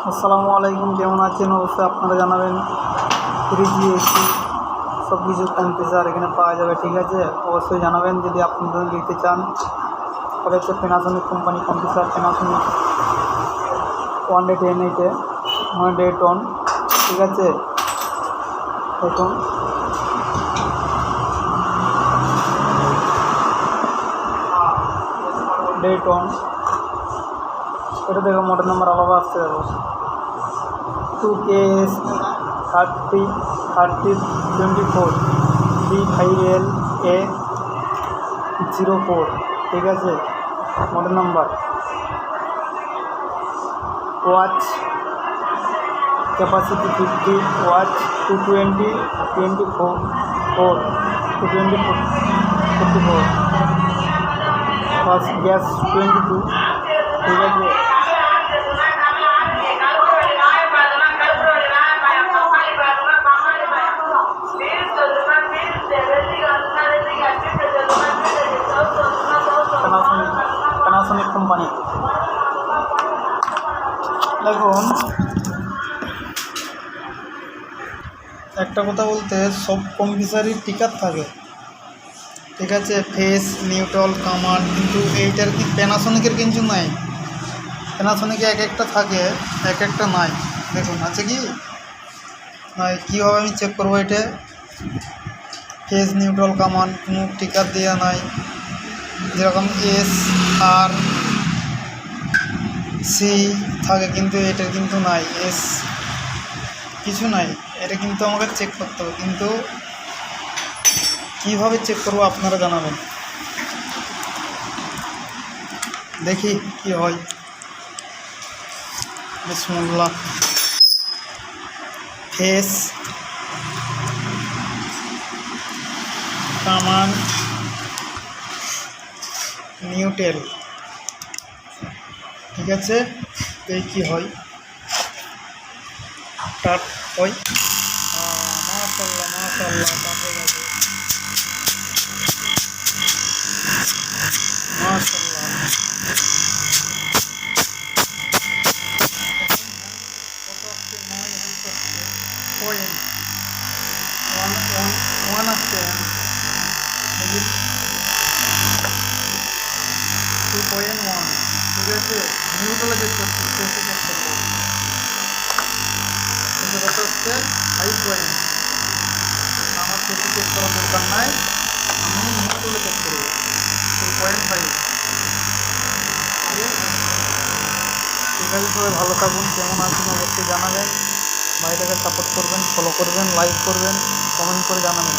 আসসালামু আলাইকুম, কেমন আছেন? অবশ্যই আপনারা জানাবেন। ফ্রিজ এসি সব কিছু টেম্পারেচার এখানে পাওয়া যাবে, ঠিক আছে? অবশ্যই জানাবেন যদি আপনারা নিতে চান। এটা হচ্ছে Panasonic company computer, Panasonic 110 108 on, ঠিক আছে? দেখুন ডেট অন, এটা দেখো মডেল নাম্বার আলাদা আসতে যাবো 2KS 3024 B5LA04, ঠিক আছে? Model number. Watch capacity 50, watch 220 24 220 44, first gas 22, ঠিক আছে? Panasonic company. দেখুন, একটা কথা বলতে, সব কম্পিউটারই টিকার থাকে, ঠিক আছে? ফেস, নিউট্রাল, কামার, কিন্তু এইটার কি প্যানাসোনিকের কিছু নাই। প্যানাসোনিকে এক একটা থাকে, এক একটা নাই। দেখুন আছে কি নাই, কীভাবে আমি চেক করবো? এটা ফেস, নিউট্রাল, কামান কোনো টিকার দেওয়া নাই। যেরকম SRC থাকে, কিন্তু এটার কিন্তু নাই, এস কিছু নাই। এটা কিন্তু আমাকে চেক করতে হবে, কিন্তু কীভাবে চেক করবো আপনারা জানাবেন। দেখি কি হয়। বিসমিল্লাহ। ফেস, কামান, নিউটেল, ঠিক আছে? এই কি হয়, স্টার্ট হয়। মাশাআল্লাহ মাশাআল্লাহ, কাটে গেছে, মাশাআল্লাহ। কত আসছে? 9 হ্যান্ড আসছে, পয়েন্ট 1 আসছে, 2.1, ঠিক আছে? নিউট্রালে চেক করছি, ফেসে চেক করবো, কিন্তু কত হচ্ছে? 5 পয়েন্ট। আমার ফেসে চেক করার দরকার নাই, আমি নিউট্রালে চেক করবো, 2.5, ঠিক আছে? সবাই ভালো থাকুন, কেমন আছেন অবশ্যই জানাবেন। ভাইটাকে সাপোর্ট করবেন, ফলো করবেন, লাইক করবেন, কমেন্ট করে জানাবেন।